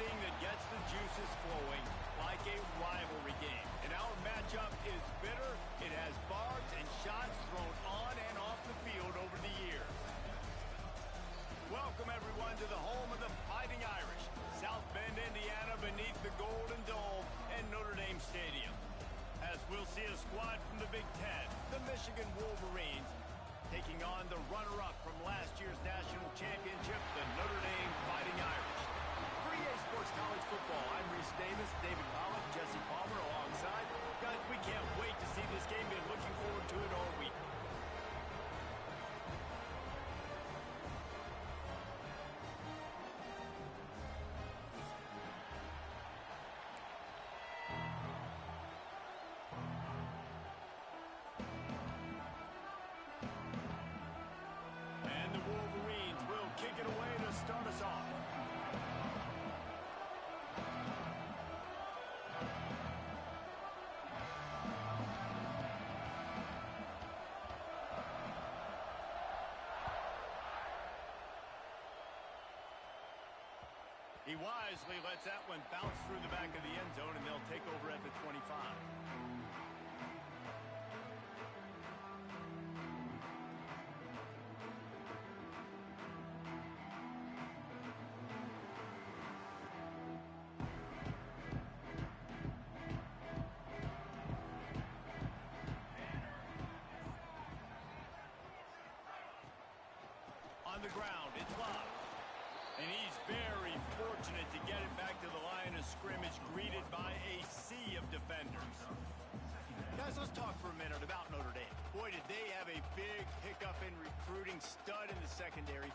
anything that gets the juices flowing, like a rivalry game. And our matchup is bitter. It has barbs and shots thrown on and off the field over the years. Welcome, everyone, to the home of the Fighting Irish, South Bend, Indiana, beneath the Golden Dome and Notre Dame Stadium. As we'll see a squad from the Big Ten, the Michigan Wolverines, taking on the runner-up from last year's national championship, the Notre Dame Fighting Irish. For EA Sports College Football, I'm Reese Davis, David Pollock, Jesse Palmer alongside. Guys, we can't wait to see this game. Been looking forward to it all week. Kick it away to start us off. He wisely lets that one bounce through the back of the end zone, and they'll take over at the 25. On the ground, it's locked. And he's very fortunate to get it back to the line of scrimmage, greeted by a sea of defenders. Guys, let's talk for a minute about Notre Dame. Boy, did they have a big pickup in recruiting, stud in the secondary.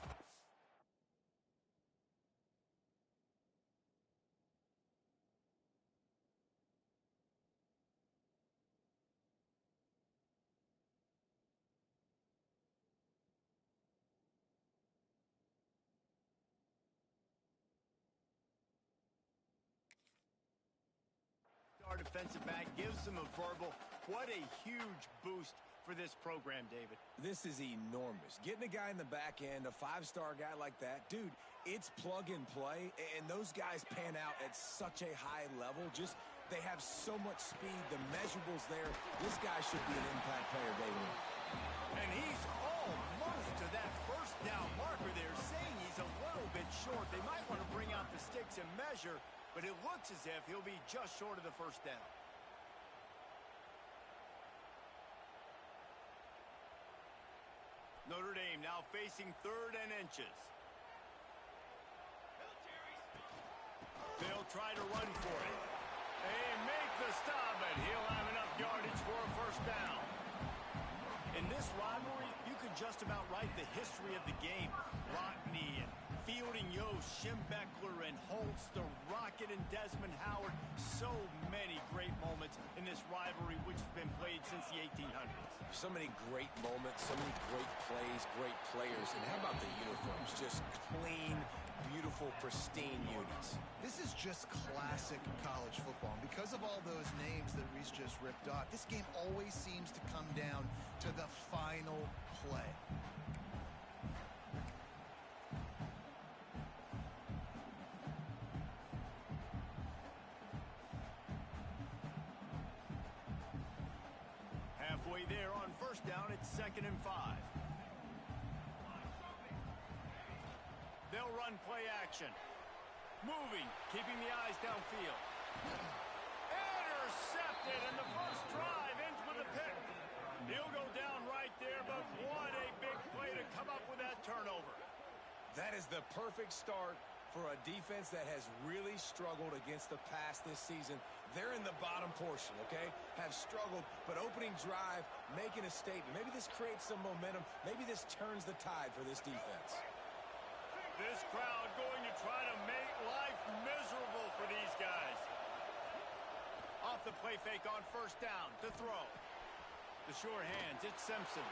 Our defensive back gives them a verbal. What a huge boost for this program, David. This is enormous. Getting a guy in the back end, a five-star guy like that, dude, it's plug and play, and those guys pan out at such a high level. Just, they have so much speed, the measurables there. This guy should be an impact player day one. And he's almost to that first down marker there, saying he's a little bit short. They might want to bring out the sticks and measure, but it looks as if he'll be just short of the first down. Notre Dame now facing 3rd and inches. They'll try to run for it. They make the stop, and he'll have enough yardage for a first down. In this rivalry, you could just about write the history of the game. Rockney and Fielding Yost, Schembechler and Holtz, the Rocket and Desmond Howard. So many great moments in this rivalry, which has been played since the 1800s. So many great moments, so many great plays, great players. And how about the uniforms? Just clean, beautiful, pristine unis. This is just classic college football. And because of all those names that Reese just ripped off, this game always seems to come down to the final play. Halfway there on first down, it's 2nd and 5. They'll run play action. Moving, keeping the eyes downfield. Intercepted, and the first drive ends with a pick. He'll go down right there, but what a big play to come up with that turnover. That is the perfect start for a defense that has really struggled against the pass this season. They're in the bottom portion, okay? Have struggled, but opening drive, making a statement. Maybe this creates some momentum. Maybe this turns the tide for this defense. This crowd going to try to make life miserable for these guys. Off the play fake on first down to throw. The sure hands, it's Simpson.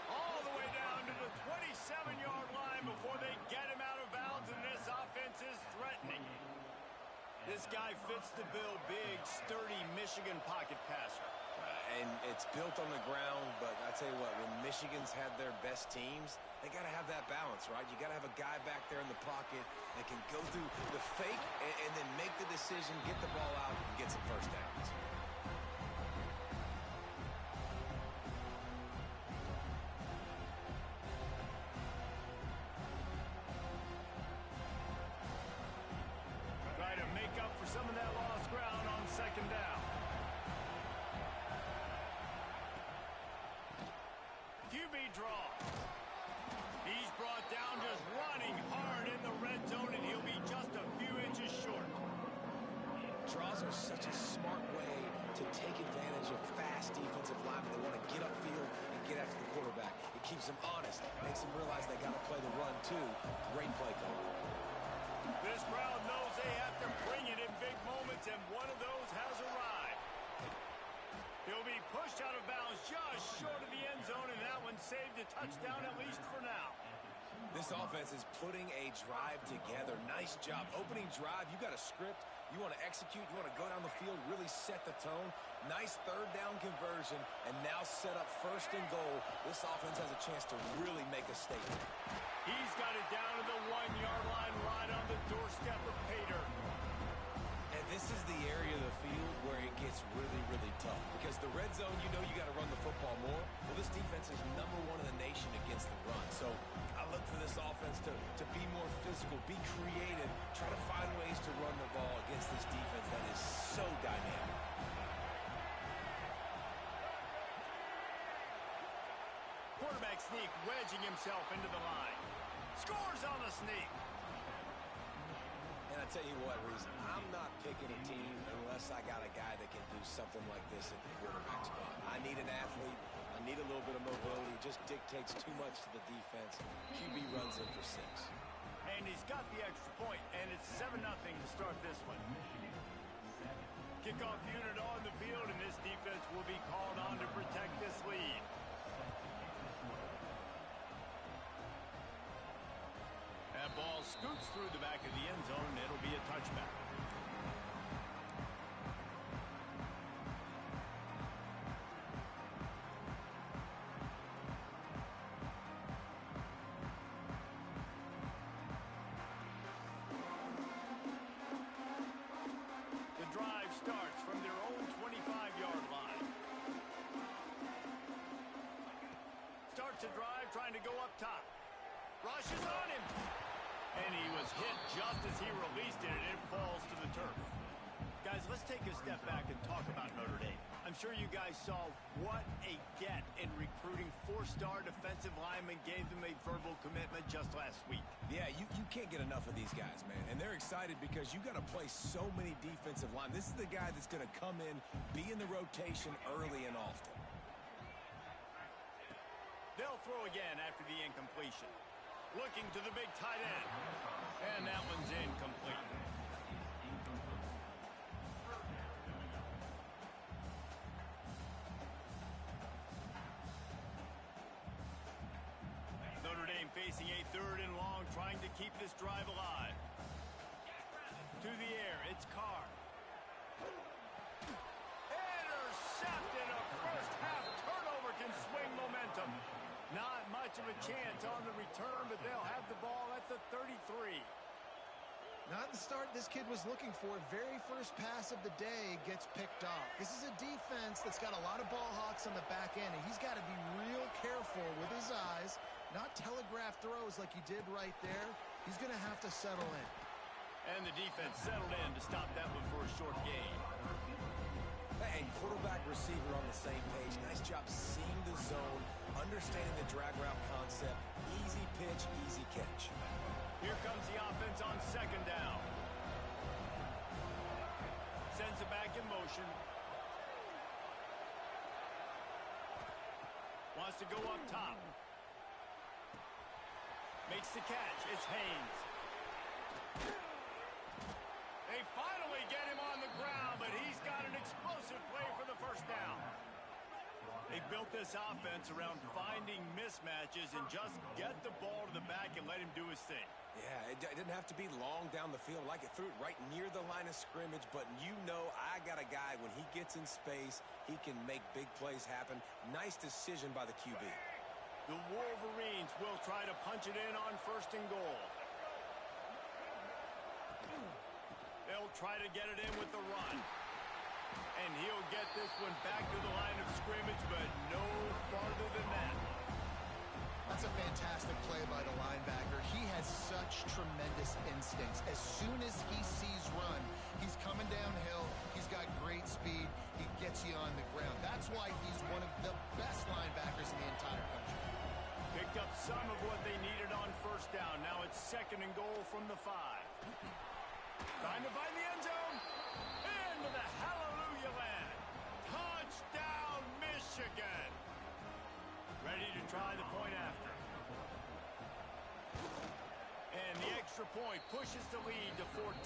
All the way down to the 27-yard line before they get him out of bounds, and this offense is threatening. This guy fits the bill, big, sturdy Michigan pocket passer. and it's built on the ground, but I tell you what, when Michigan's had their best teams, they got to have that balance, right? You got to have a guy back there in the pocket that can go through the fake and then make the decision, get the ball out, and get some first downs. Try to make up for some of that lost ground on second down. QB draw. He's brought down just running hard in the red zone, and he'll be just a few inches short. Draws are such a smart way to take advantage of fast defensive linemen. They want to get upfield and get after the quarterback. It keeps them honest, makes them realize they got to play the run too. Great play call. This crowd knows they have to bring it in big moments, and one of those has arrived. He'll be pushed out of bounds just short of the end zone, and that one saved a touchdown at least for now. This offense is putting a drive together. Nice job. Opening drive, you got a script. You want to execute. You want to go down the field, really set the tone. Nice third down conversion, and now set up first and goal. This offense has a chance to really make a statement. He's got it down to the 1-yard line right on the doorstep of Pater. And this is the area of the field where it gets really, really tough. Because the red zone, you know you got to run the football more. Well, this defense is #1 in the nation against the run. So I look for this offense to be more physical, be creative, try to find ways to run the ball against this defense that is so dynamic. Quarterback sneak wedging himself into the line. Scores on the sneak. And I tell you what, Reese, I'm not picking a team unless I got a guy that can do something like this at the quarterback spot. I need an athlete. I need a little bit of mobility. It just dictates too much to the defense. QB runs in for 6. And he's got the extra point, and it's 7-0 to start this one. Kickoff unit on the field, and this defense will be called on to protect this lead. That ball scoots through the back of the end zone, and it'll be a touchback. The drive starts from their own 25-yard line. Starts a drive trying to go up top. Rushes on him. And he was hit just as he released it, and it falls to the turf. Guys, let's take a step back and talk about Notre Dame. I'm sure you guys saw what a get in recruiting. 4-star defensive linemen, gave them a verbal commitment just last week. Yeah, you can't get enough of these guys, man. And they're excited because you got to play so many defensive line. This is the guy that's going to come in, be in the rotation early and often. They'll throw again after the incompletion. Looking to the big tight end. And that one's incomplete. Notre Dame facing a 3rd and long, trying to keep this drive alive. To the air, it's Carr. Intercepted. A first-half turnover can swing momentum. Not much of a chance on the return, but they'll have the ball at the 33. Not the start this kid was looking for. Very first pass of the day gets picked off. This is a defense that's got a lot of ball hawks on the back end, and he's got to be real careful with his eyes, not telegraph throws like he did right there. He's going to have to settle in. And the defense settled in to stop that one for a short gain. And quarterback receiver on the same page. Nice job seeing the zone, understanding the drag route concept. Easy pitch, easy catch. Here comes the offense on 2nd down. Sends it back in motion. Wants to go up top. Makes the catch. It's Haynes. They finally get him on the ground, but he's got an explosive play for the first down. They built this offense around finding mismatches and just get the ball to the back and let him do his thing. Yeah, it didn't have to be long down the field. Like it threw it right near the line of scrimmage, but you know I got a guy, when he gets in space, he can make big plays happen. Nice decision by the QB. The Wolverines will try to punch it in on 1st and goal. They'll try to get it in with the run. And he'll get this one back to the line of scrimmage, but no farther than that. That's a fantastic play by the linebacker. He has such tremendous instincts. As soon as he sees run, he's coming downhill. He's got great speed. He gets you on the ground. That's why he's one of the best linebackers in the entire country. Picked up some of what they needed on 1st down. Now it's 2nd and goal from the 5. Trying to find the end zone. Into the hallelujah land. Touchdown, Michigan. Ready to try the point after. And the extra point pushes the lead to 14.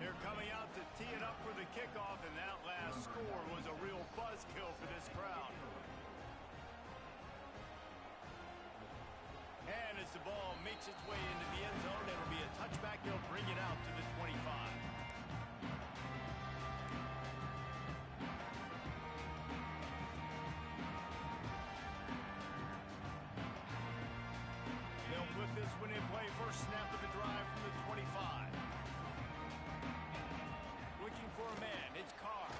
They're coming out to tee it up for the kickoff, and that last score was a real buzzkill for this crowd. And as the ball makes its way into the end zone, it'll be a touchback. They'll bring it out to the 25. They'll put this one in play. First snap of the drive from the 25. Looking for a man. It's Carr.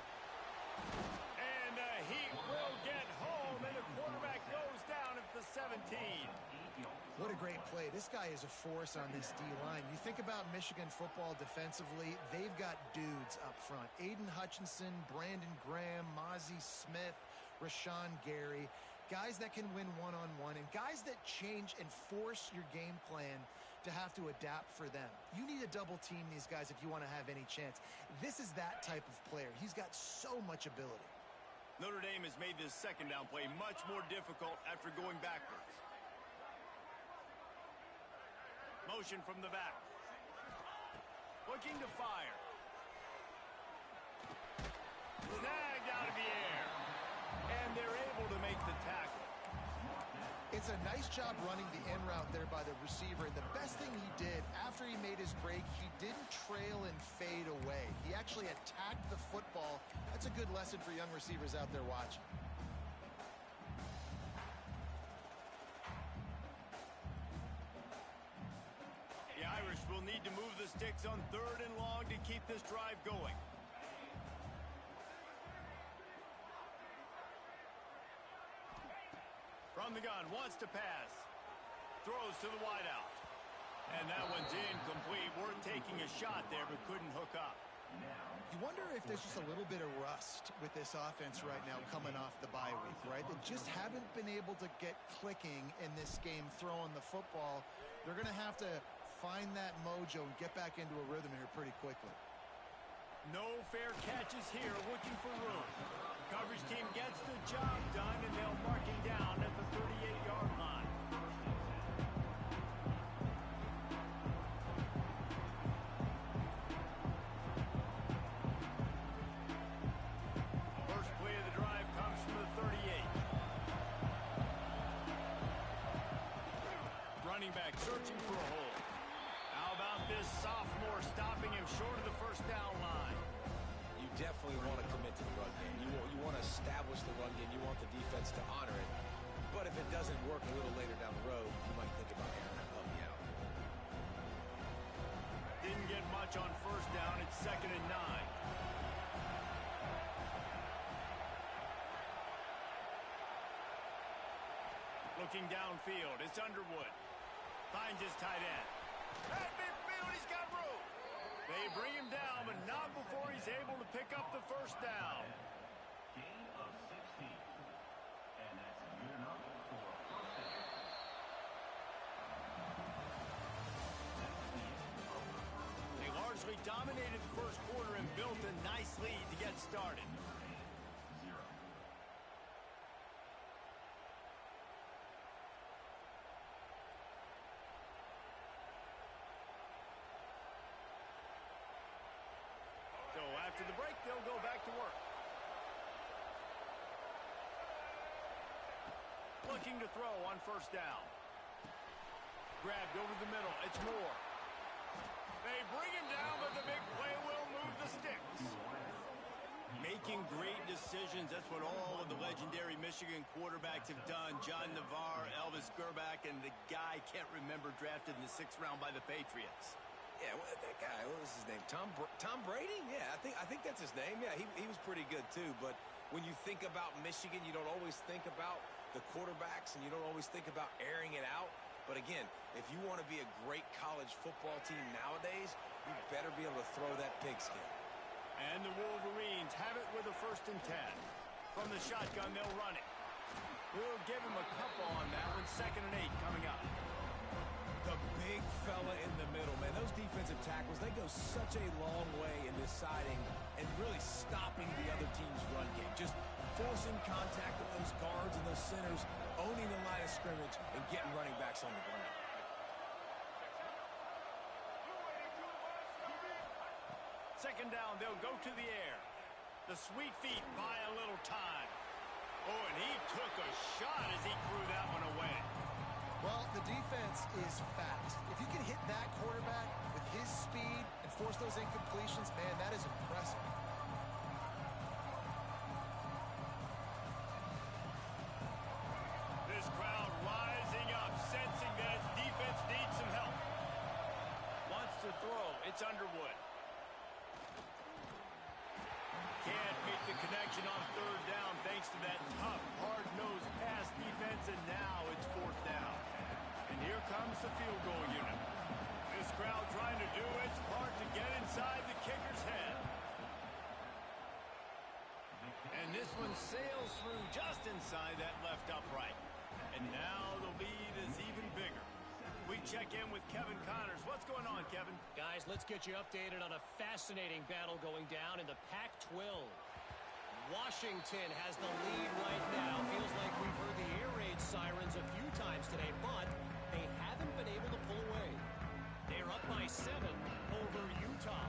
And he will get home, and the quarterback goes down at the 17. What a great play. This guy is a force on this D-line. You think about Michigan football defensively, they've got dudes up front. Aiden Hutchinson, Brandon Graham, Mozzie Smith, Rashawn Gary. Guys that can win one-on-one and guys that change and force your game plan to have to adapt for them. You need to double team these guys if you want to have any chance. This is that type of player. He's got so much ability. Notre Dame has made this 2nd down play much more difficult after going backwards. Motion from the back. Looking to fire. Snagged out of the air. And they're able to make the tackle. It's a nice job running the in route there by the receiver. And the best thing he did after he made his break, he didn't trail and fade away. He actually attacked the football. That's a good lesson for young receivers out there watching. The Irish will need to move the sticks on 3rd and long to keep this drive going. From the gun, wants to pass. Throws to the wideout. And that one's incomplete. Worth taking a shot there, but couldn't hook up. You wonder if there's just a little bit of rust with this offense right now coming off the bye week, right? They just haven't been able to get clicking in this game throwing the football. They're going to have to find that mojo and get back into a rhythm here pretty quickly. No fair catches here, looking for room. Coverage team gets the job done, and they'll mark him down at the 38-yard line. First play of the drive comes from the 38. Running back searching for a hole. How about this sophomore stopping him short of the 1st down line? You definitely want to commit to the run game. You want to establish the run game. You want the defense to honor it. But if it doesn't work a little later down the road, you might think about airing that puppy out. Didn't get much on 1st down. It's 2nd and 9. Looking downfield, it's Underwood. Finds his tight end. At midfield, he's got room. They bring him down, but not before he's able to pick up the 1st down. Gain of 16. And that's your number for first down. They largely dominated the 1st quarter and built a nice lead to get started. So after the break, they'll go back to work. Looking to throw on first down. Grabbed over the middle. It's Moore. They bring him down, but the big play will move the sticks. Making great decisions. That's what all of the legendary Michigan quarterbacks have done. John Navarre, Elvis Gerbach, and the guy, can't remember, drafted in the 6th round by the Patriots. Yeah, that guy, what was his name? Tom Brady? Yeah, I think that's his name. Yeah, he was pretty good too. But when you think about Michigan, you don't always think about the quarterbacks, and you don't always think about airing it out. But again, if you want to be a great college football team nowadays, you better be able to throw that pigskin. And the Wolverines have it with a 1st and 10. From the shotgun, they'll run it. We'll give him a couple on that one. 2nd and 8 coming up. The big fella in the middle, man. Those defensive tackles, they go such a long way in deciding and really stopping the other team's run game. Just forcing contact with those guards and those centers, owning the line of scrimmage, and getting running backs on the ground. Second down, they'll go to the air. The sweet feet buy a little time. Oh, and he took a shot as he threw that one away. Well, the defense is fast. If you can hit that quarterback with his speed and force those incompletions, man, that is impressive. This crowd rising up, sensing that its defense needs some help. Wants to throw. It's Underwood. Can't make the connection on 3rd down thanks to that tough, hard-nosed pass defense, and now it's 4th down. And here comes the field goal unit. This crowd trying to do its part to get inside the kicker's head. And this one sails through just inside that left upright. And now the lead is even bigger. We check in with Kevin Connors. What's going on, Kevin? Guys, let's get you updated on a fascinating battle going down in the Pac-12. Washington has the lead right now. Feels like we've heard the air raid sirens a few times today, but they haven't been able to pull away. They're up by 7 over Utah.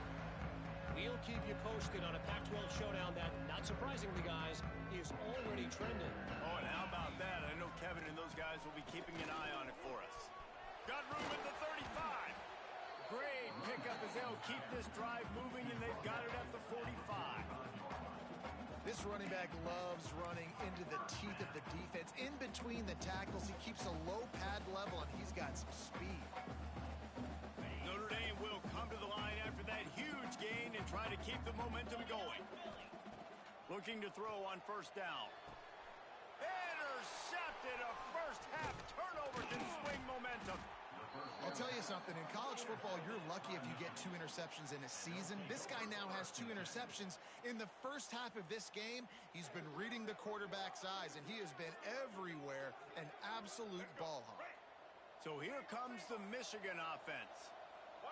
We'll keep you posted on a Pac-12 showdown that, not surprisingly, guys, is already trending. Oh, and how about that? I know Kevin and those guys will be keeping an eye on it for us. Got room at the 35. Great pickup as they'll keep this drive moving, and they've got it at the 45. This running back loves running into the teeth of the defense. In between the tackles, he keeps a low pad level, and he's got some speed. Notre Dame will come to the line after that huge gain and try to keep the momentum going. Looking to throw on 1st down. Intercepted. A first-half turnover can swing momentum. I'll tell you something. In college football, you're lucky if you get 2 interceptions in a season. This guy now has 2 interceptions. In the first half of this game, he's been reading the quarterback's eyes, and he has been everywhere, an absolute ball hawk. So here comes the Michigan offense.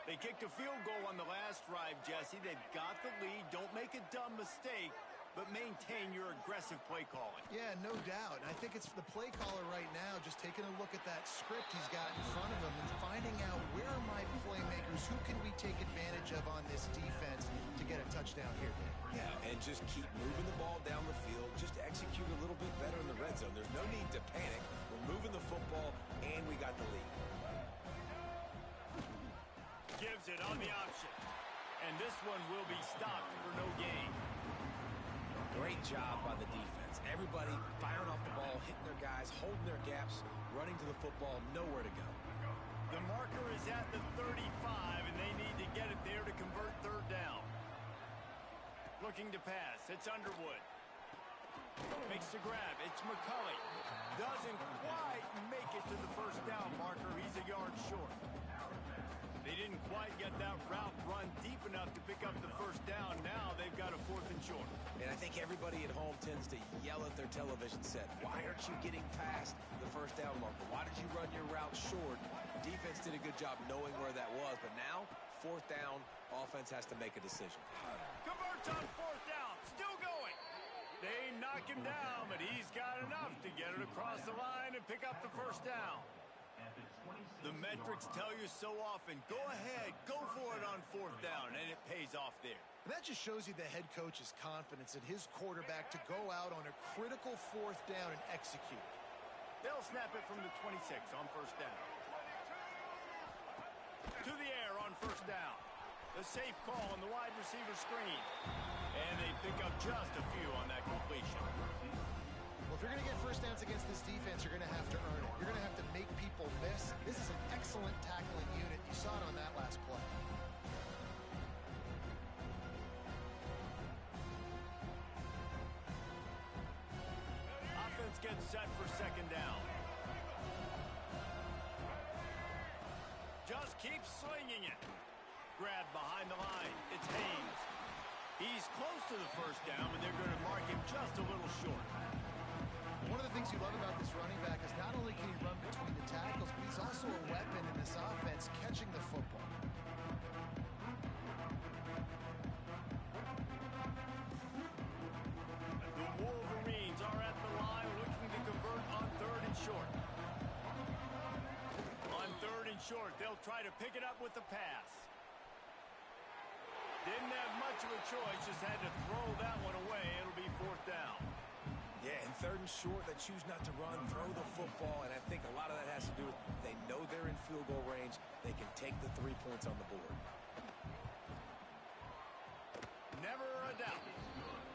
They kicked a field goal on the last drive, Jesse. They've got the lead. Don't make a dumb mistake, but maintain your aggressive play calling. Yeah, no doubt. I think it's the play caller right now just taking a look at that script he's got in front of him and finding out where are my playmakers, who can we take advantage of on this defense to get a touchdown here, Dave. Yeah, and just keep moving the ball down the field. Just execute a little bit better in the red zone. There's no need to panic. We're moving the football, and we got the lead. Gives it on the option. And this one will be stopped for no gain. Great job by the defense. Everybody firing off the ball, hitting their guys, holding their gaps, running to the football, nowhere to go. The marker is at the 35, and they need to get it there to convert 3rd down. Looking to pass. It's Underwood. Makes the grab. It's McCulley. Doesn't quite make it to the 1st down marker. He's a yard short. They didn't quite get that route run deep enough to pick up the 1st down. Now they've got a 4th and short. And I think everybody at home tends to yell at their television set, why aren't you getting past the 1st down marker? Why did you run your route short? Defense did a good job knowing where that was, but now 4th down, offense has to make a decision. Converts on 4th down. Still going. They knock him down, but he's got enough to get it across the line and pick up the 1st down. The metrics tell you so often, go ahead, go for it on 4th down, and it pays off there. And that just shows you the head coach's confidence in his quarterback to go out on a critical 4th down and execute. They'll snap it from the 26 on first down. To the air on first down. The safe call on the wide receiver screen. And they pick up just a few on that completion. Well, if you're going to get first downs against this defense, you're going to have to earn it. You're going to have to make people miss. This is an excellent tackling unit. You saw it on that last play. Offense gets set for second down. Just keep slinging it. Grabbed behind the line. It's Haynes. He's close to the first down, and they're going to mark him just a little short. One of the things you love about this running back is not only can he run between the tackles, but he's also a weapon in this offense catching the football. The Wolverines are at the line looking to convert on third and short. On third and short, they'll try to pick it up with the pass. Didn't have much of a choice, just had to throw that one away. It'll be fourth down. Yeah, in third and short, they choose not to run, throw the football, and I think a lot of that has to do with they know they're in field goal range. They can take the 3 points on the board. Never a doubt.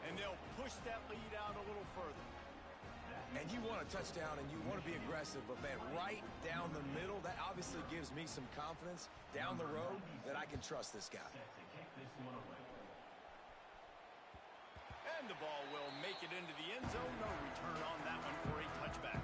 And they'll push that lead out a little further. And you want a touchdown and you want to be aggressive, but man, right down the middle, that obviously gives me some confidence down the road that I can trust this guy. And the ball will make it into the end zone. No return on that one for a touchback.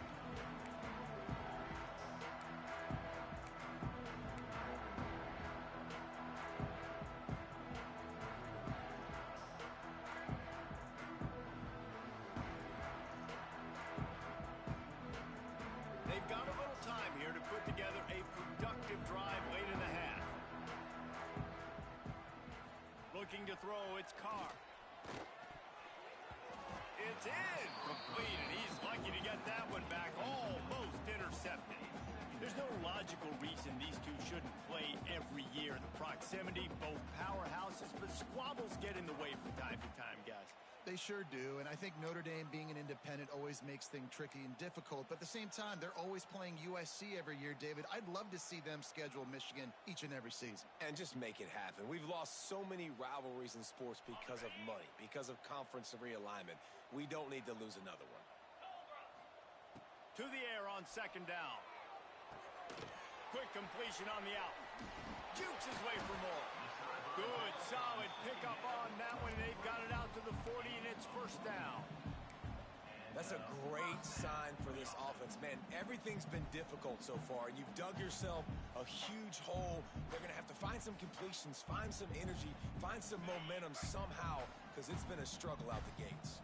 They've got a little time here to put together a productive drive late in the half. Looking to throw, it's Carr. It's in. Completed. He's lucky to get that one back. Almost intercepted. There's no logical reason these two shouldn't play every year. The proximity, both powerhouses, but squabbles get in the way from time to time, guys. They sure do, and I think Notre Dame being an independent always makes things tricky and difficult, but at the same time, they're always playing USC every year, David. I'd love to see them schedule Michigan each and every season. And just make it happen. We've lost so many rivalries in sports because of money, because of conference realignment. We don't need to lose another one. To the air on second down. Quick completion on the out. Jukes his way for more. Good, solid pickup on that one. They've got it out to the 40, and it's first down. That's a great sign for this offense. Man, everything's been difficult so far, and you've dug yourself a huge hole. They're going to have to find some completions, find some energy, find some momentum somehow, because it's been a struggle out the gates.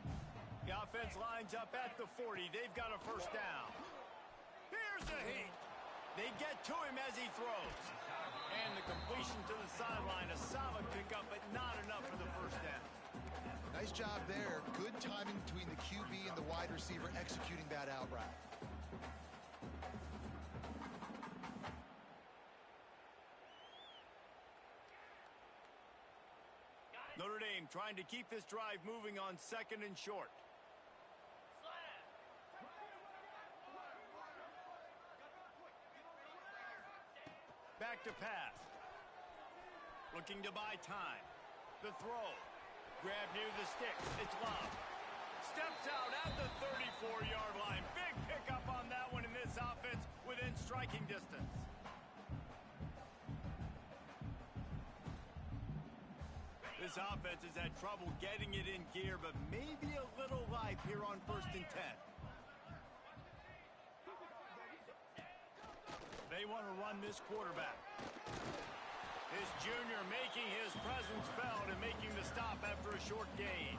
The offense lines up at the 40. They've got a first down. Here's a heat. They get to him as he throws. And the completion to the sideline, a solid pickup, but not enough for the first down. Nice job there. Good timing between the QB and the wide receiver executing that out route. Notre Dame trying to keep this drive moving on second and short. Back to pass. Looking to buy time. The throw. Grab near the sticks. It's Love. Steps out at the 34-yard line. Big pickup on that one in this offense within striking distance. This offense has had trouble getting it in gear, but maybe a little life here on first and 10. They want to run this quarterback. This junior making his presence felt and making the stop after a short gain.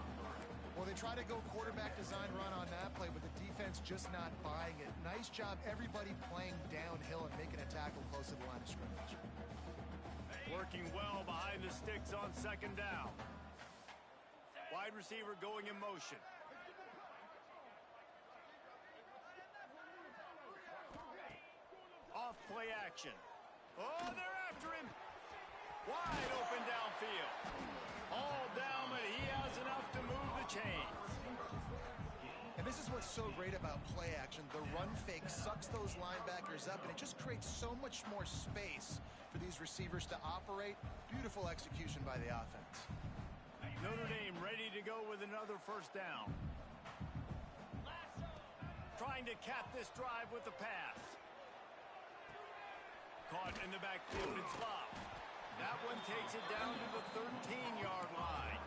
Well, they try to go quarterback design run on that play, but the defense just not buying it. Nice job, everybody playing downhill and making a tackle close to the line of scrimmage. Working well behind the sticks on second down. Wide receiver going in motion. Off play action. Oh, they're after him. Wide open downfield. All down, but he has enough to move the chains. And This is what's so great about play action. The run fake sucks those linebackers up, and it just creates so much more space for these receivers to operate. Beautiful execution by the offense. Notre Dame ready to go with another first down. Trying to cap this drive with the pass. Caught in the backfield and Slop. That one takes it down to the 13-yard line.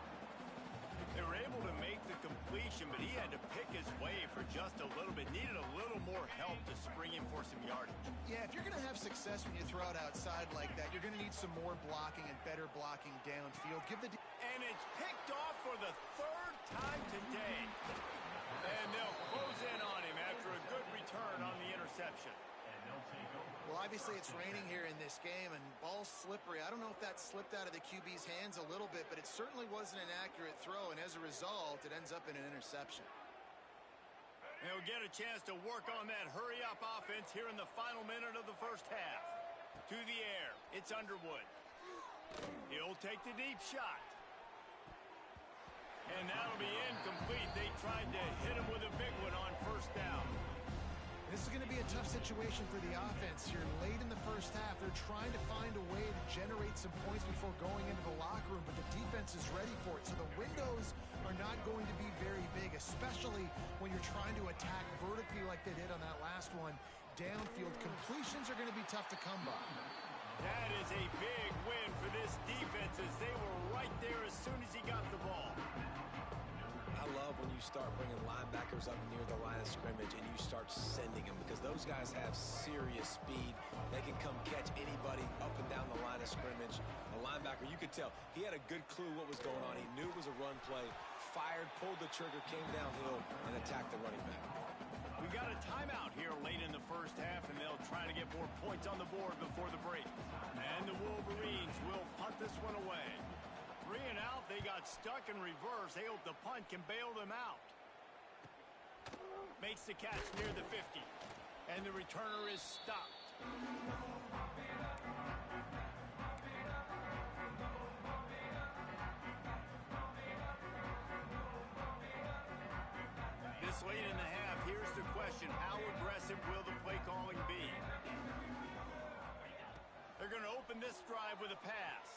They were able to make the completion, but he had to pick his way for just a little bit. Needed a little more help to spring him for some yardage. Yeah, if you're going to have success when you throw it outside like that, you're going to need some more blocking and better blocking downfield. And it's picked off for the third time today. And they'll close in on him after a good return on the interception. Well, obviously it's raining here in this game, and ball's slippery. I don't know if that slipped out of the QB's hands a little bit, but it certainly wasn't an accurate throw, and as a result, it ends up in an interception. They'll get a chance to work on that hurry-up offense here in the final minute of the first half. To the air, it's Underwood. He'll take the deep shot. And that'll be incomplete. They tried to hit him with a big one on first down. This is going to be a tough situation for the offense here. Late in the first half, they're trying to find a way to generate some points before going into the locker room, but the defense is ready for it. So the windows are not going to be very big, especially when you're trying to attack vertically like they did on that last one. Downfield completions are going to be tough to come by. That is a big win for this defense as they were right there as soon as he got the ball. I love when you start bringing linebackers up near the line of scrimmage and you start sending them, because those guys have serious speed. They can come catch anybody up and down the line of scrimmage. A linebacker, you could tell, he had a good clue what was going on. He knew it was a run play, fired, pulled the trigger, came downhill, and attacked the running back. We got a timeout here late in the first half, and they'll try to get more points on the board before the break. And the Wolverines will punt this one away. 3 and out, they got stuck in reverse. They hope the punt can bail them out. Makes the catch near the 50. And the returner is stopped. This late in the half, here's the question. How aggressive will the play calling be? They're going to open this drive with a pass.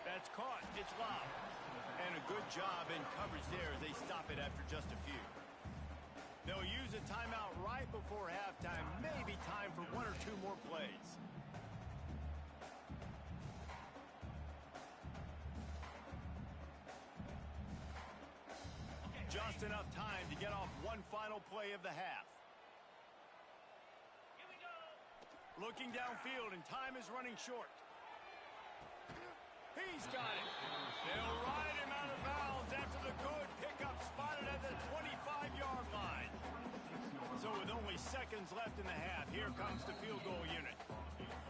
That's caught. It's lobbed. And a good job in coverage there as they stop it after just a few. They'll use a timeout right before halftime. Maybe time for 1 or 2 more plays. Just enough time to get off one final play of the half. Looking downfield, and time is running short. He's got it. They'll ride him out of bounds after the good pickup spotted at the 25-yard line. So with only seconds left in the half, here comes the field goal unit.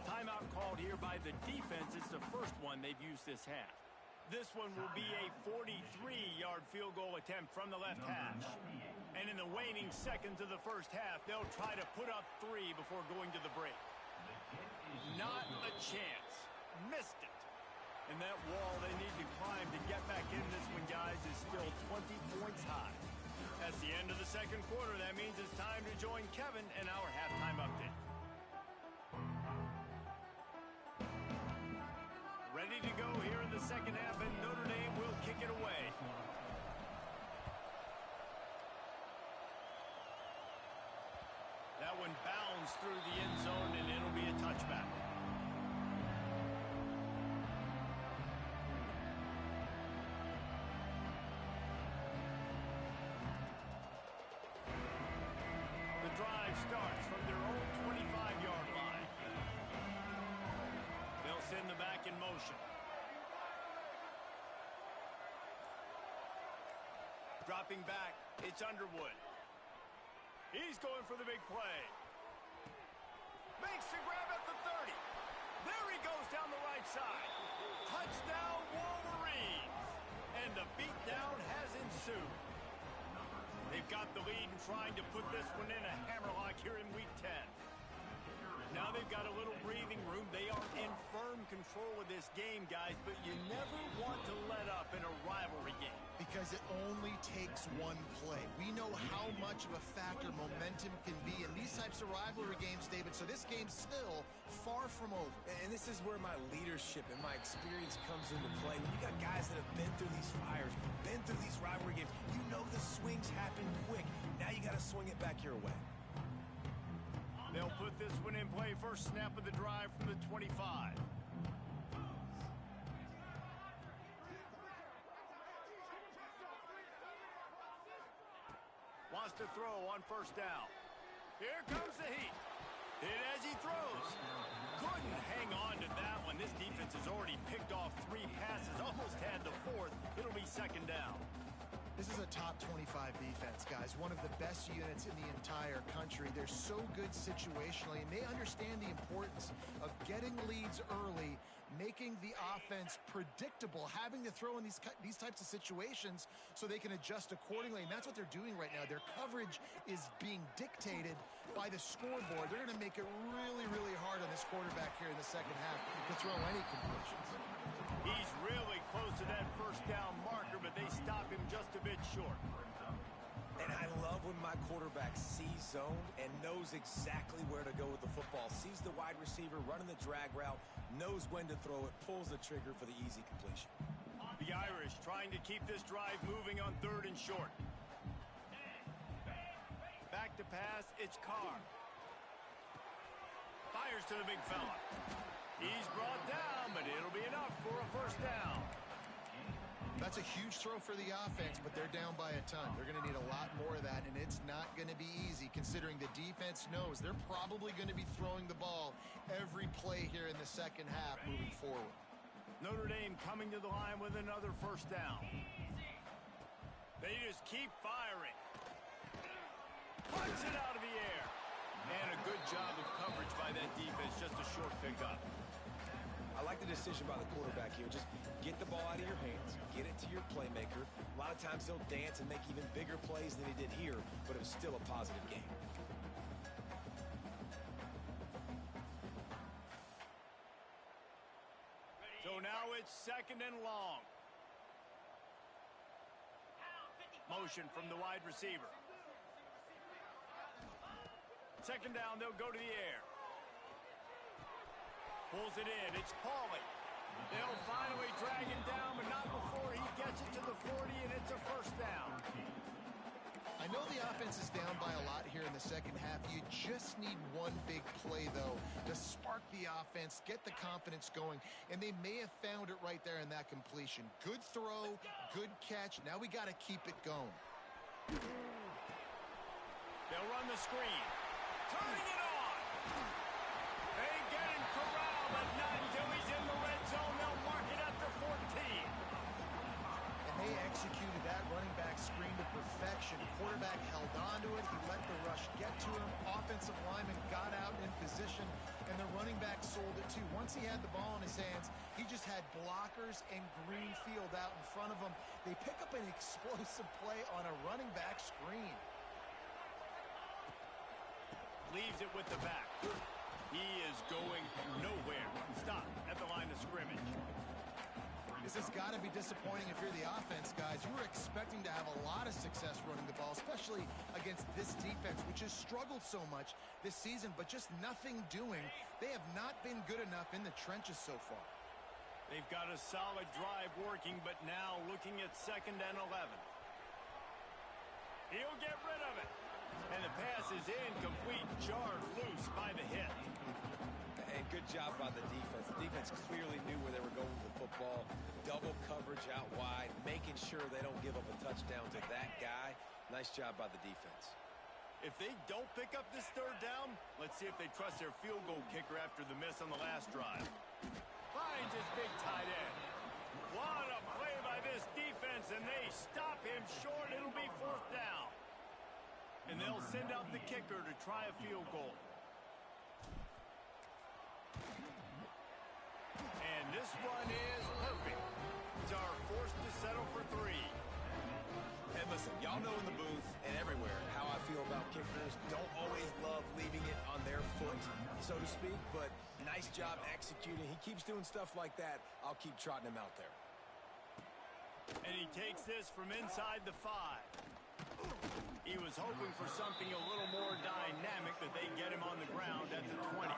Timeout called here by the defense. It's the first one they've used this half. This one will be a 43-yard field goal attempt from the left hash. And in the waning seconds of the first half, they'll try to put up 3 before going to the break. Not a chance. Missed it. And that wall they need to climb to get back in this one, guys, is still 20 points high. That's the end of the second quarter. That means it's time to join Kevin in our halftime update. Ready to go here in the second half, and Notre Dame will kick it away. That one bounds through the end zone, and it'll be a touchback. The drive starts from their own 25-yard line. They'll send the back in motion. Dropping back, it's Underwood. He's going for the big play. Makes the grab at the 30. There he goes down the right side. Touchdown, Wolverines. And the beatdown has ensued. They've got the lead and trying to put this one in a hammerlock here in Week 10. Now they've got a little breathing room. They are in firm control of this game, guys, but you never want to let up in a rivalry game. Because it only takes one play. We know how much of a factor momentum can be in these types of rivalry games, David, so this game's still far from over. And this is where my leadership and my experience comes into play. When you got guys that have been through these fires, been through these rivalry games, you know the swings happen quick. Now you got to swing it back your way. They'll put this one in play. First snap of the drive from the 25. Wants to throw on first down. Here comes the heat. Hit as he throws. Couldn't hang on to that one. This defense has already picked off 3 passes. Almost had the 4th. It'll be second down. This is a top 25 defense, guys. One of the best units in the entire country. They're so good situationally, and they understand the importance of getting leads early, making the offense predictable, having to throw in these types of situations so they can adjust accordingly, and that's what they're doing right now. Their coverage is being dictated by the scoreboard. They're going to make it really, really hard on this quarterback here in the second half to throw any completions. He's really close to that first down marker, but they stop him just a bit short. And I love when my quarterback sees zone and knows exactly where to go with the football. Sees the wide receiver running the drag route, knows when to throw it, pulls the trigger for the easy completion. The Irish trying to keep this drive moving on 3rd and short. Back to pass, it's Carr. Fires to the big fella. He's brought down, but it'll be enough for a first down. That's a huge throw for the offense, but they're down by a ton. They're going to need a lot more of that, and it's not going to be easy considering the defense knows they're probably going to be throwing the ball every play here in the second half moving forward. Notre Dame coming to the line with another first down. They just keep firing. Punts it out of the air. And a good job of coverage by that defense, just a short pickup. I like the decision by the quarterback here. Just get the ball out of your hands, get it to your playmaker. A lot of times he'll dance and make even bigger plays than he did here, but it was still a positive game. So now it's 2nd and long. Motion from the wide receiver. 2nd down, they'll go to the air. Pulls it in, it's Pauly. They'll finally drag him down, but not before he gets it to the 40, and it's a first down. I know the offense is down by a lot here in the second half. You just need one big play, though, to spark the offense, get the confidence going, and they may have found it right there in that completion. Good throw, good catch. Now we got to keep it going. They'll run the screen. Turning it on. They get him corralled, but not until he's in the red zone. They'll mark it at the 14. And they executed that running back screen to perfection. Quarterback held on to it. He let the rush get to him. Offensive lineman got out in position, and the running back sold it too. Once he had the ball in his hands, he just had blockers and green field out in front of him. They pick up an explosive play on a running back screen. Leaves it with the back. He is going nowhere. Stop at the line of scrimmage. This has got to be disappointing if you're the offense, guys. You were expecting to have a lot of success running the ball, especially against this defense, which has struggled so much this season, but just nothing doing. They have not been good enough in the trenches so far. They've got a solid drive working, but now looking at 2nd and 11. He'll get rid of it. And the pass is incomplete, jarred loose by the hit. And good job by the defense. The defense clearly knew where they were going with the football. Double coverage out wide, making sure they don't give up a touchdown to that guy. Nice job by the defense. If they don't pick up this 3rd down, let's see if they trust their field goal kicker after the miss on the last drive. Finds his big tight end. What a play by this defense, and they stop him short. It'll be 4th down. And they'll send out the kicker to try a field goal. And this one is perfect. Dar forced to settle for 3. And listen, y'all know in the booth and everywhere how I feel about kickers. Don't always love leaving it on their foot, so to speak, but nice job executing. He keeps doing stuff like that. I'll keep trotting him out there. And he takes this from inside the 5. He was hoping for something a little more dynamic, that they get him on the ground at the 20.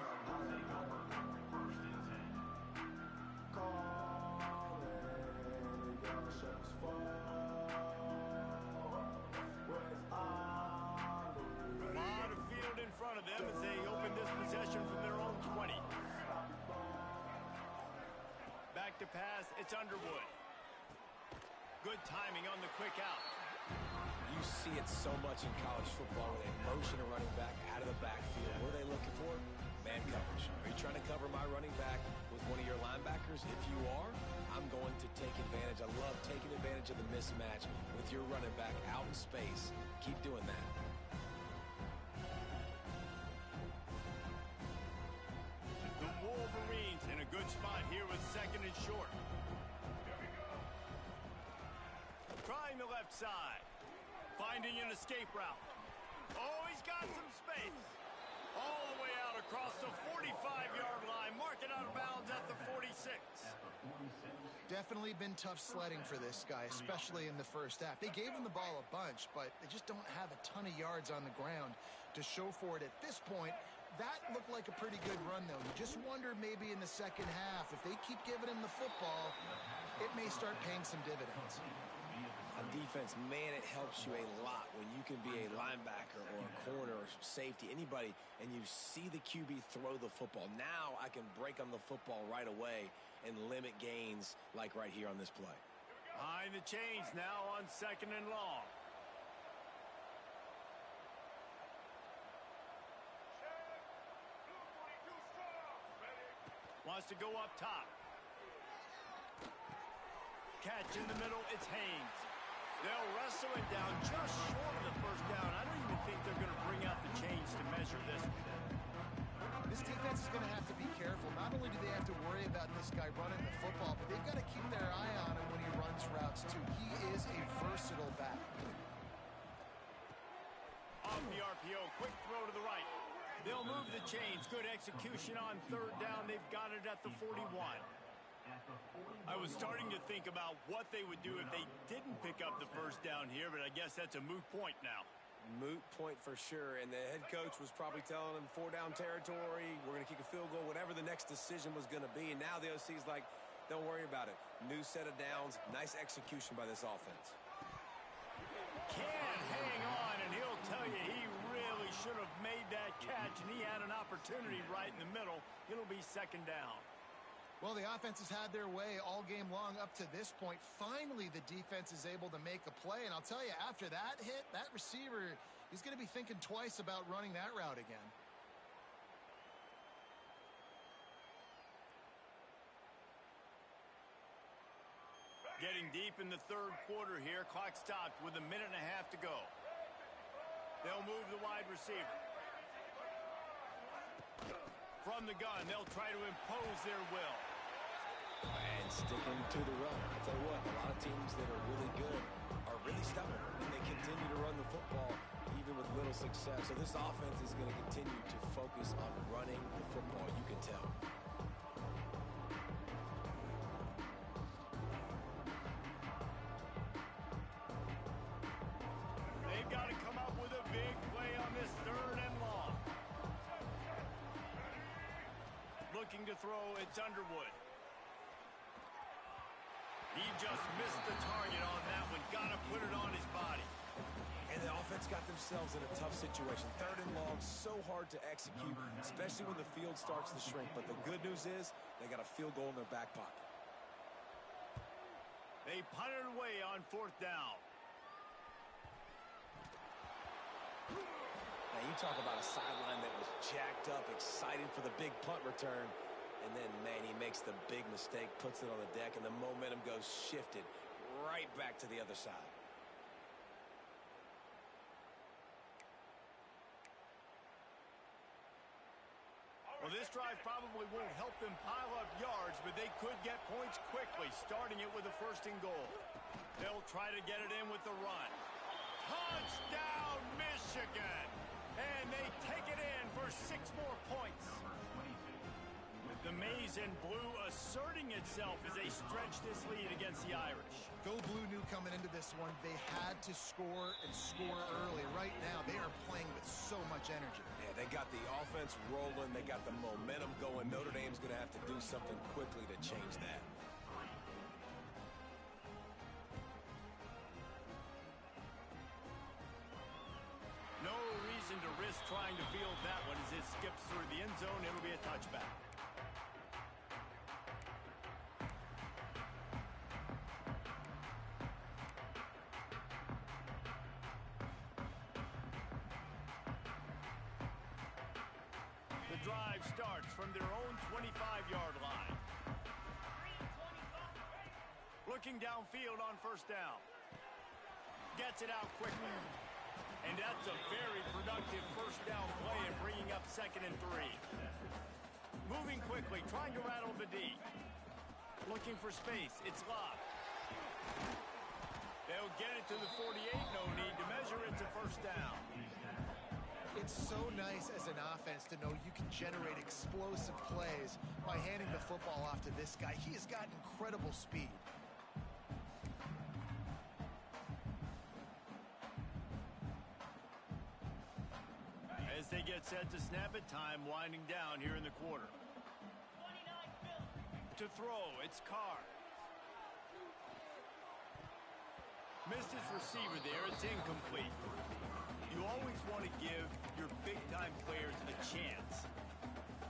A lot of field in front of them as they open this possession from their own 20. Back to pass, it's Underwood. Good timing on the quick out. You see it so much in college football where they motion a running back out of the backfield. What are they looking for? Man coverage. Are you trying to cover my running back with one of your linebackers? If you are, I'm going to take advantage. I love taking advantage of the mismatch with your running back out in space. Keep doing that. The Wolverines in a good spot here with second and short. Trying the left side. Finding an escape route. Oh, he's got some space. All the way out across the 45-yard line. Mark it out of bounds at the 46. Definitely been tough sledding for this guy, especially in the first half. They gave him the ball a bunch, but they just don't have a ton of yards on the ground to show for it at this point. That looked like a pretty good run, though. You just wonder maybe in the second half, if they keep giving him the football, it may start paying some dividends. On defense, man, it helps you a lot when you can be a linebacker or a corner or safety, anybody, and you see the QB throw the football. Now I can break on the football right away and limit gains like right here on this play. Behind the chains now on second and long. Wants to go up top. Catch in the middle, it's Haynes. They'll wrestle it down just short of the first down. I don't even think they're going to bring out the chains to measure this. This defense is going to have to be careful. Not only do they have to worry about this guy running the football, but they've got to keep their eye on him when he runs routes, too. He is a versatile back. Off the RPO, quick throw to the right. They'll move the chains. Good execution on third down. They've got it at the 41. I was starting to think about what they would do if they didn't pick up the first down here, but I guess that's a moot point now. Moot point for sure, and the head coach was probably telling them 4-down territory, we're going to kick a field goal, whatever the next decision was going to be, and now the OC's like, don't worry about it. New set of downs, nice execution by this offense. Can't hang on, and he'll tell you he really should have made that catch, and he had an opportunity right in the middle. It'll be second down. Well, the offense has had their way all game long up to this point. Finally, the defense is able to make a play. And I'll tell you, after that hit, that receiver, he's going to be thinking twice about running that route again. Getting deep in the third quarter here. Clock stopped with 1.5 minutes to go. They'll move the wide receiver. From the gun, they'll try to impose their will. And sticking to the run. I tell you what, a lot of teams that are really good are really stubborn, and they continue to run the football even with little success. So this offense is going to continue to focus on running the football, you can tell. They've got to come up with a big play on this third and long. Looking to throw, it's Underwood. He just missed the target on that one. Got to put it on his body. And the offense got themselves in a tough situation. Third and long, so hard to execute, especially when the field starts to shrink. But the good news is they got a field goal in their back pocket. They punted away on fourth down. Now, you talk about a sideline that was jacked up, excited for the big punt return. And then, man, he makes the big mistake, puts it on the deck, and the momentum goes shifted right back to the other side. Well, this drive probably won't help them pile up yards, but they could get points quickly, starting it with a first and goal. They'll try to get it in with the run. Touchdown, Michigan! And they take it in for 6 more points. The maize and blue asserting itself as they stretch this lead against the Irish. Go Blue knew coming into this one they had to score and score early. Right now, they are playing with so much energy. Yeah, they got the offense rolling. They got the momentum going. Notre Dame's going to have to do something quickly to change that. No reason to risk trying to field that one as it skips through the end zone. It'll be a touchback. The drive starts from their own 25-yard line. Looking downfield on first down. Gets it out quickly. And that's a very productive first down play and bringing up 2nd and 3. Moving quickly, trying to rattle the D. Looking for space. It's Love. They'll get it to the 48. No need to measure it to first down. It's so nice as an offense to know you can generate explosive plays by handing the football off to this guy. He has got incredible speed. As they get set to snap it, time winding down here in the quarter. To throw, it's Carr. Missed his receiver there. It's incomplete. You always want to give your big-time players a chance.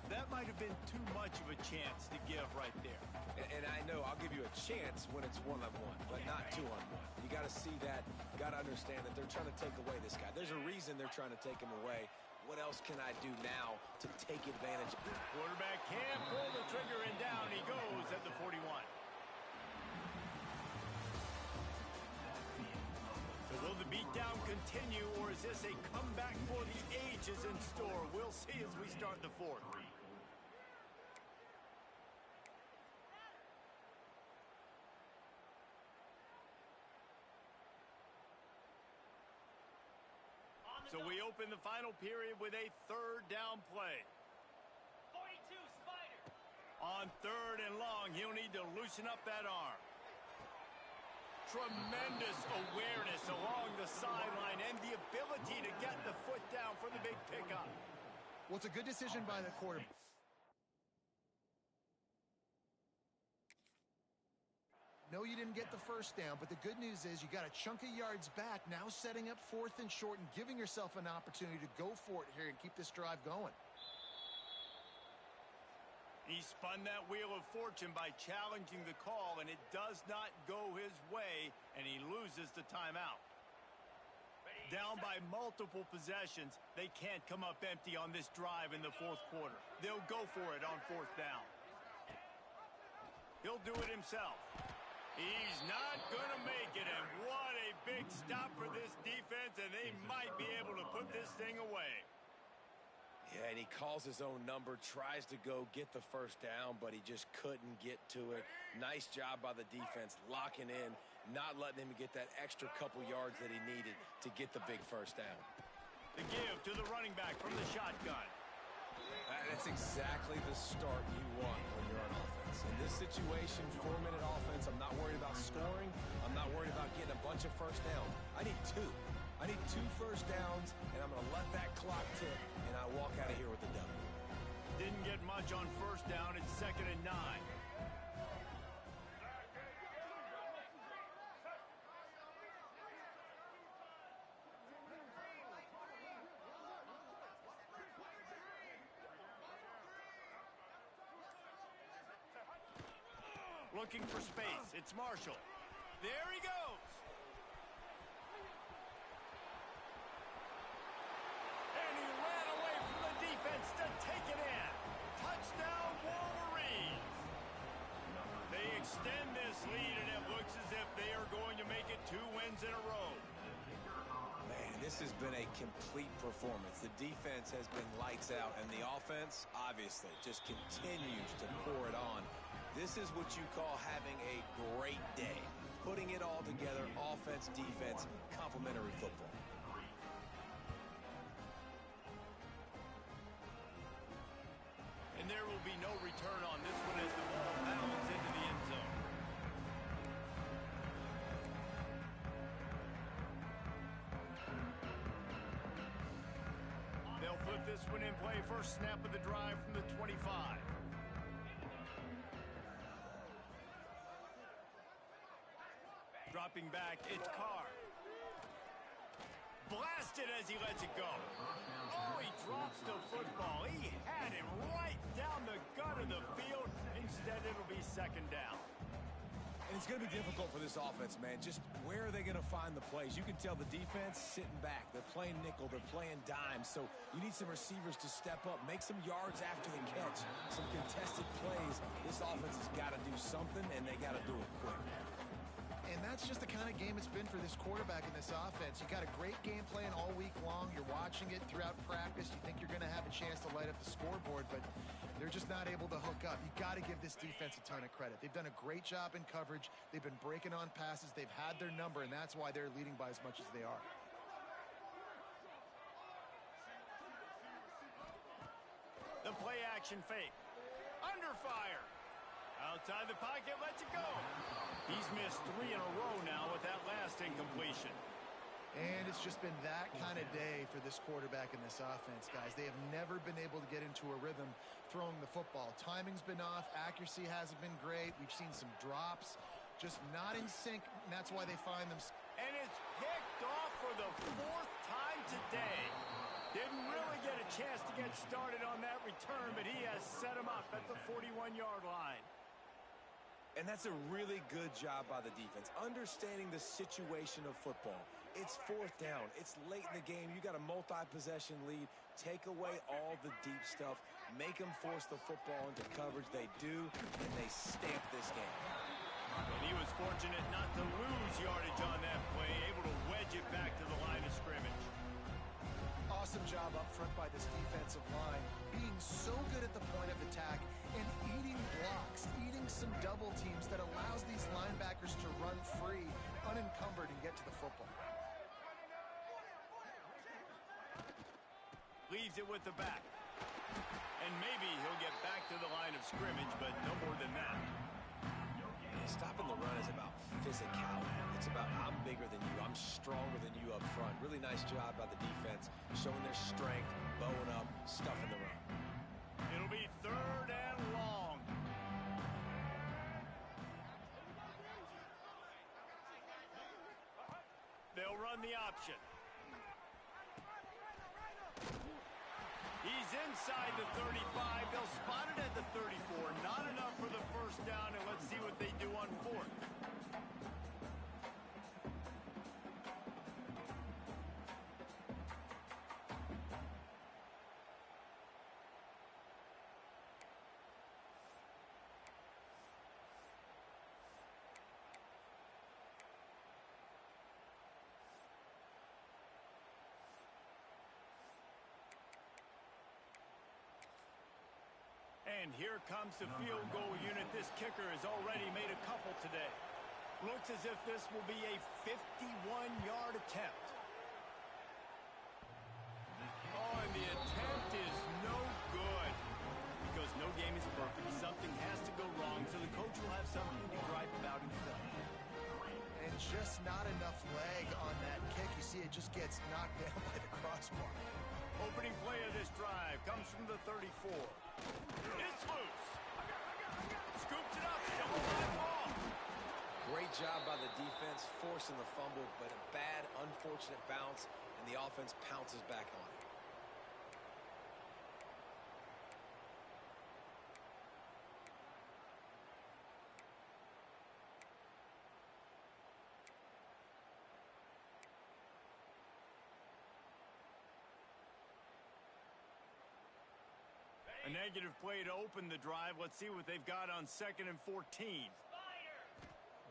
That might have been too much of a chance to give right there. And I know I'll give you a chance when it's one-on-one, but not two-on-one. You got to see that, got to understand that they're trying to take away this guy. There's a reason they're trying to take him away. What else can I do now to take advantage? Quarterback can't pull the trigger, and down he goes at the 41. So will the beatdown continue, or is this a comeback for the ages in store? We'll see as we start the fourth. So we open the final period with a 3rd down play. 42, Spider. On 3rd and long, he'll need to loosen up that arm. Tremendous awareness along the sideline and the ability to get the foot down for the big pickup. Well, it's a good decision by the quarterback. No, you didn't get the first down, but the good news is you got a chunk of yards back, now setting up 4th and short and giving yourself an opportunity to go for it here and keep this drive going. He spun that wheel of fortune by challenging the call, and it does not go his way, and he loses the timeout. Down by multiple possessions, they can't come up empty on this drive in the 4th quarter. They'll go for it on 4th down. He'll do it himself. He's not going to make it, and what a big stop for this defense, and they might be able to put this thing away. Yeah, and he calls his own number, tries to go get the first down, but he just couldn't get to it. Nice job by the defense, locking in, not letting him get that extra couple yards that he needed to get the big first down. The give to the running back from the shotgun. That's exactly the start you want when you're on offense. In this situation, 4-minute offense, I'm not worried about scoring. I'm not worried about getting a bunch of first downs. I need 2. I need 2 first downs, and I'm going to let that clock tick, and I walk out of here with the W. Didn't get much on first down. It's 2nd and 9. Looking for space. It's Marshall. There he goes. And he ran away from the defense to take it in. Touchdown, Wolverines. They extend this lead, and it looks as if they are going to make it 2 wins in a row. Man, this has been a complete performance. The defense has been lights out, and the offense, obviously, just continues to pour it on. This is what you call having a great day. Putting it all together, offense, defense, complementary football. And there will be no return on this one as the ball bounds into the end zone. They'll put this one in play. First snap of the drive from the 25. Dropping back, it's Carr. Blasted as he lets it go. Oh, he drops the football. He had it right down the gut of the field. Instead, it'll be second down. And it's going to be difficult for this offense, man. Just where are they going to find the plays? You can tell the defense sitting back. They're playing nickel. They're playing dime. So you need some receivers to step up, make some yards after the catch, some contested plays. This offense has got to do something, and they got to do it quick. And that's just the kind of game it's been for this quarterback in this offense. You got a great game plan all week long. You're watching it throughout practice. You think you're going to have a chance to light up the scoreboard, but they're just not able to hook up. You got to give this defense a ton of credit. They've done a great job in coverage. They've been breaking on passes. They've had their number, and that's why they're leading by as much as they are. The play action fake. Under fire. Outside the pocket, lets it go. He's missed 3 in a row now with that last incompletion. And it's just been that kind of day for this quarterback in this offense, guys. They have never been able to get into a rhythm throwing the football. Timing's been off. Accuracy hasn't been great. We've seen some drops. Just not in sync, and that's why they find them. And it's picked off for the 4th time today. Didn't really get a chance to get started on that return, but he has set him up at the 41-yard line. And that's a really good job by the defense, understanding the situation of football. It's 4th down. It's late in the game. You got a multi-possession lead. Take away all the deep stuff. Make them force the football into coverage. They do, and they stamp this game. And he was fortunate not to lose yardage on that play, able to wedge it back to the line of scrimmage. Awesome job up front by this defensive line, being so good at the point of attack and eating blocks, eating some double teams that allows these linebackers to run free, unencumbered, and get to the football. Leaves it with the back. And maybe he'll get back to the line of scrimmage, but no more than that. Stopping the run is about physicality. It's about I'm bigger than you. I'm stronger than you up front. Really nice job by the defense, showing their strength, bowing up, stuffing the run. It'll be 3rd and long. They'll run the option. He's inside the 35. They'll spot it at the 34. Not enough for the first down, and let's see what they do on 4th. And here comes the field goal unit. This kicker has already made a couple today. Looks as if this will be a 51-yard attempt. Oh, and the attempt is no good. Because no game is perfect. Something has to go wrong, so the coach will have something to gripe about himself. And just not enough leg on that kick. You see it just gets knocked down by the crossbar. Opening play of this drive comes from the 34. It's loose. Scoops it up. Still a live ball. Great job by the defense, forcing the fumble, but a bad, unfortunate bounce, and the offense pounces back on it. A negative play to open the drive. Let's see what they've got on 2nd and 14.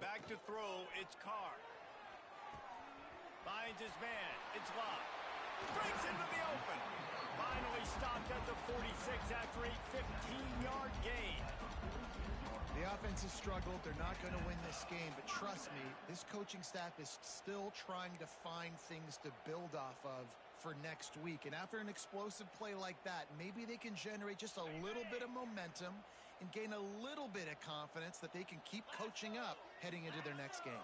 Back to throw. It's Carr. Finds his man. It's Love. Breaks into the open. Finally stopped at the 46 after a 15-yard gain. The offense has struggled. They're not going to win this game, but trust me, this coaching staff is still trying to find things to build off of for next week. And after an explosive play like that, maybe they can generate just a little bit of momentum and gain a little bit of confidence that they can keep coaching up heading into their next game.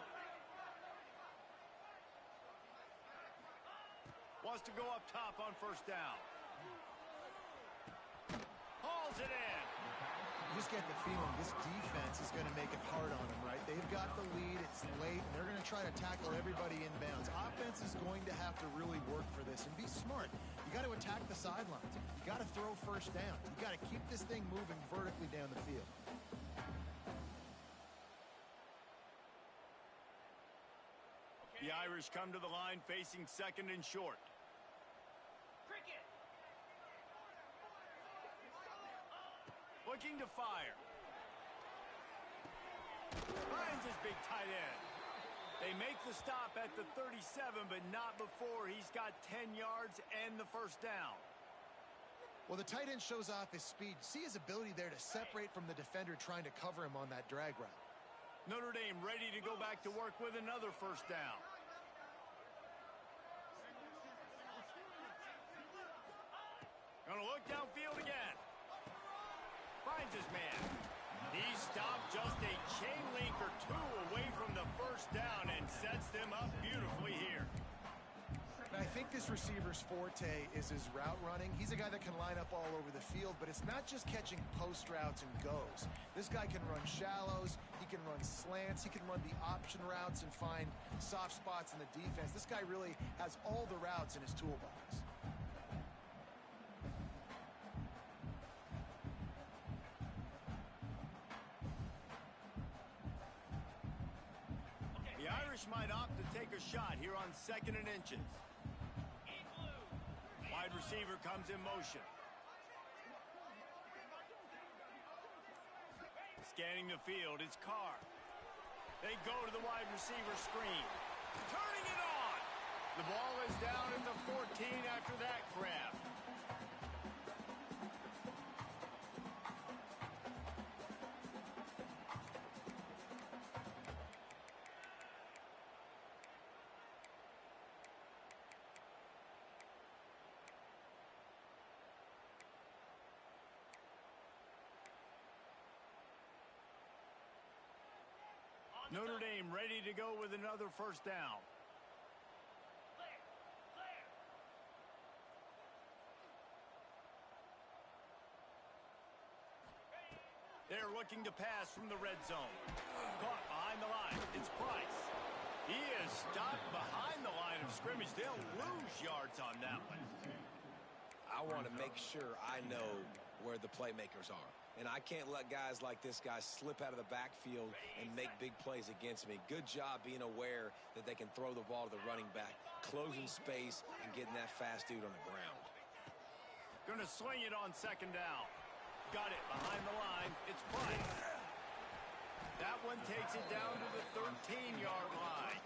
Wants to go up top on 1st down. Hauls it in. You just get the feeling this defense is going to make it hard on them, right? They've got the lead. It's late, and they're going to try to tackle everybody inbounds. Offense is going to have to really work for this and be smart. You got to attack the sidelines. You got to throw first down. You got to keep this thing moving vertically down the field. The Irish come to the line facing second and short. Looking to fire. Finds his big tight end. They make the stop at the 37, but not before he's got 10 yards and the first down. Well, the tight end shows off his speed. See his ability there to separate from the defender trying to cover him on that drag route. Notre Dame ready to go back to work with another first down. Gonna look downfield again. Finds his man. He stopped just a chain link or two away from the first down and sets them up beautifully here. I think this receiver's forte is his route running. He's a guy that can line up all over the field, but it's not just catching post routes and goes. This guy can run shallows, he can run slants, he can run the option routes and find soft spots in the defense. This guy really has all the routes in his toolbox. The Irish might opt to take a shot here on 2nd and inches. Wide receiver comes in motion. Scanning the field, it's Carr. They go to the wide receiver screen. Turning it on! The ball is down at the 14 after that grab. Notre Dame ready to go with another first down. They're looking to pass from the red zone. Caught behind the line. It's Price. He is stopped behind the line of scrimmage. They'll lose yards on that one. I want to make sure I know where the playmakers are. And I can't let guys like this guy slip out of the backfield and make big plays against me. Good job being aware that they can throw the ball to the running back, closing space, and getting that fast dude on the ground. Gonna swing it on 2nd down. Got it behind the line. It's Price. That one takes it down to the 13-yard line.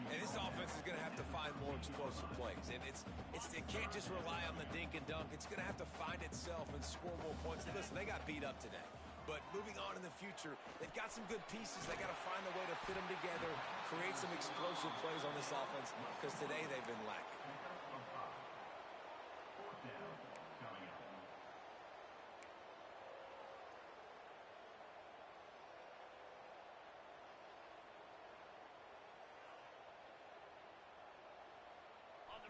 And this offense is going to have to find more explosive plays. And it can't just rely on the dink and dunk. It's going to have to find itself and score more points. Listen, they got beat up today. But moving on in the future, they've got some good pieces. They got to find a way to fit them together, create some explosive plays on this offense, because today they've been lacking.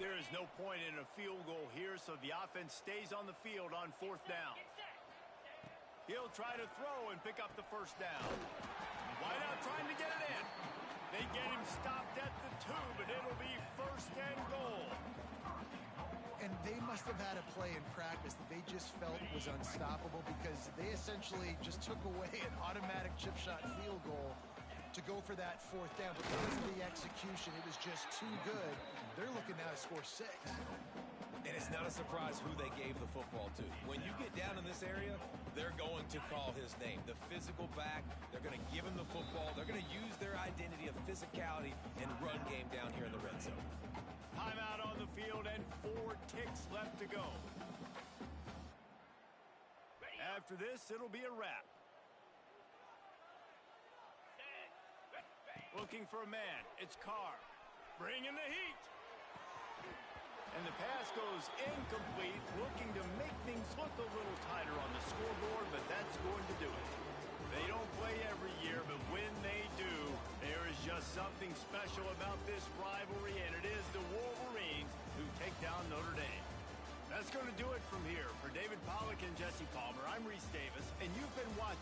There is no point in a field goal here, so the offense stays on the field on 4th down. He'll try to throw and pick up the first down. Wide out trying to get it in. They get him stopped at the 2, but it'll be 1st and goal. And they must have had a play in practice that they just felt was unstoppable because they essentially just took away an automatic chip shot field goal to go for that 4th down. But because of the execution, it was just too good. They're looking now to score 6. And it's not a surprise who they gave the football to. When you get down in this area, they're going to call his name. The physical back, they're going to give him the football. They're going to use their identity of physicality and run game down here in the red zone. Timeout on the field and 4 ticks left to go. After this, it'll be a wrap. Looking for a man. It's Carr. Bringing the heat. And the pass goes incomplete, looking to make things look a little tighter on the scoreboard, but that's going to do it. They don't play every year, but when they do, there is just something special about this rivalry, and it is the Wolverines who take down Notre Dame. The going to do it from here. For David Pollack and Jesse Palmer, I'm Reese Davis, and you've been watching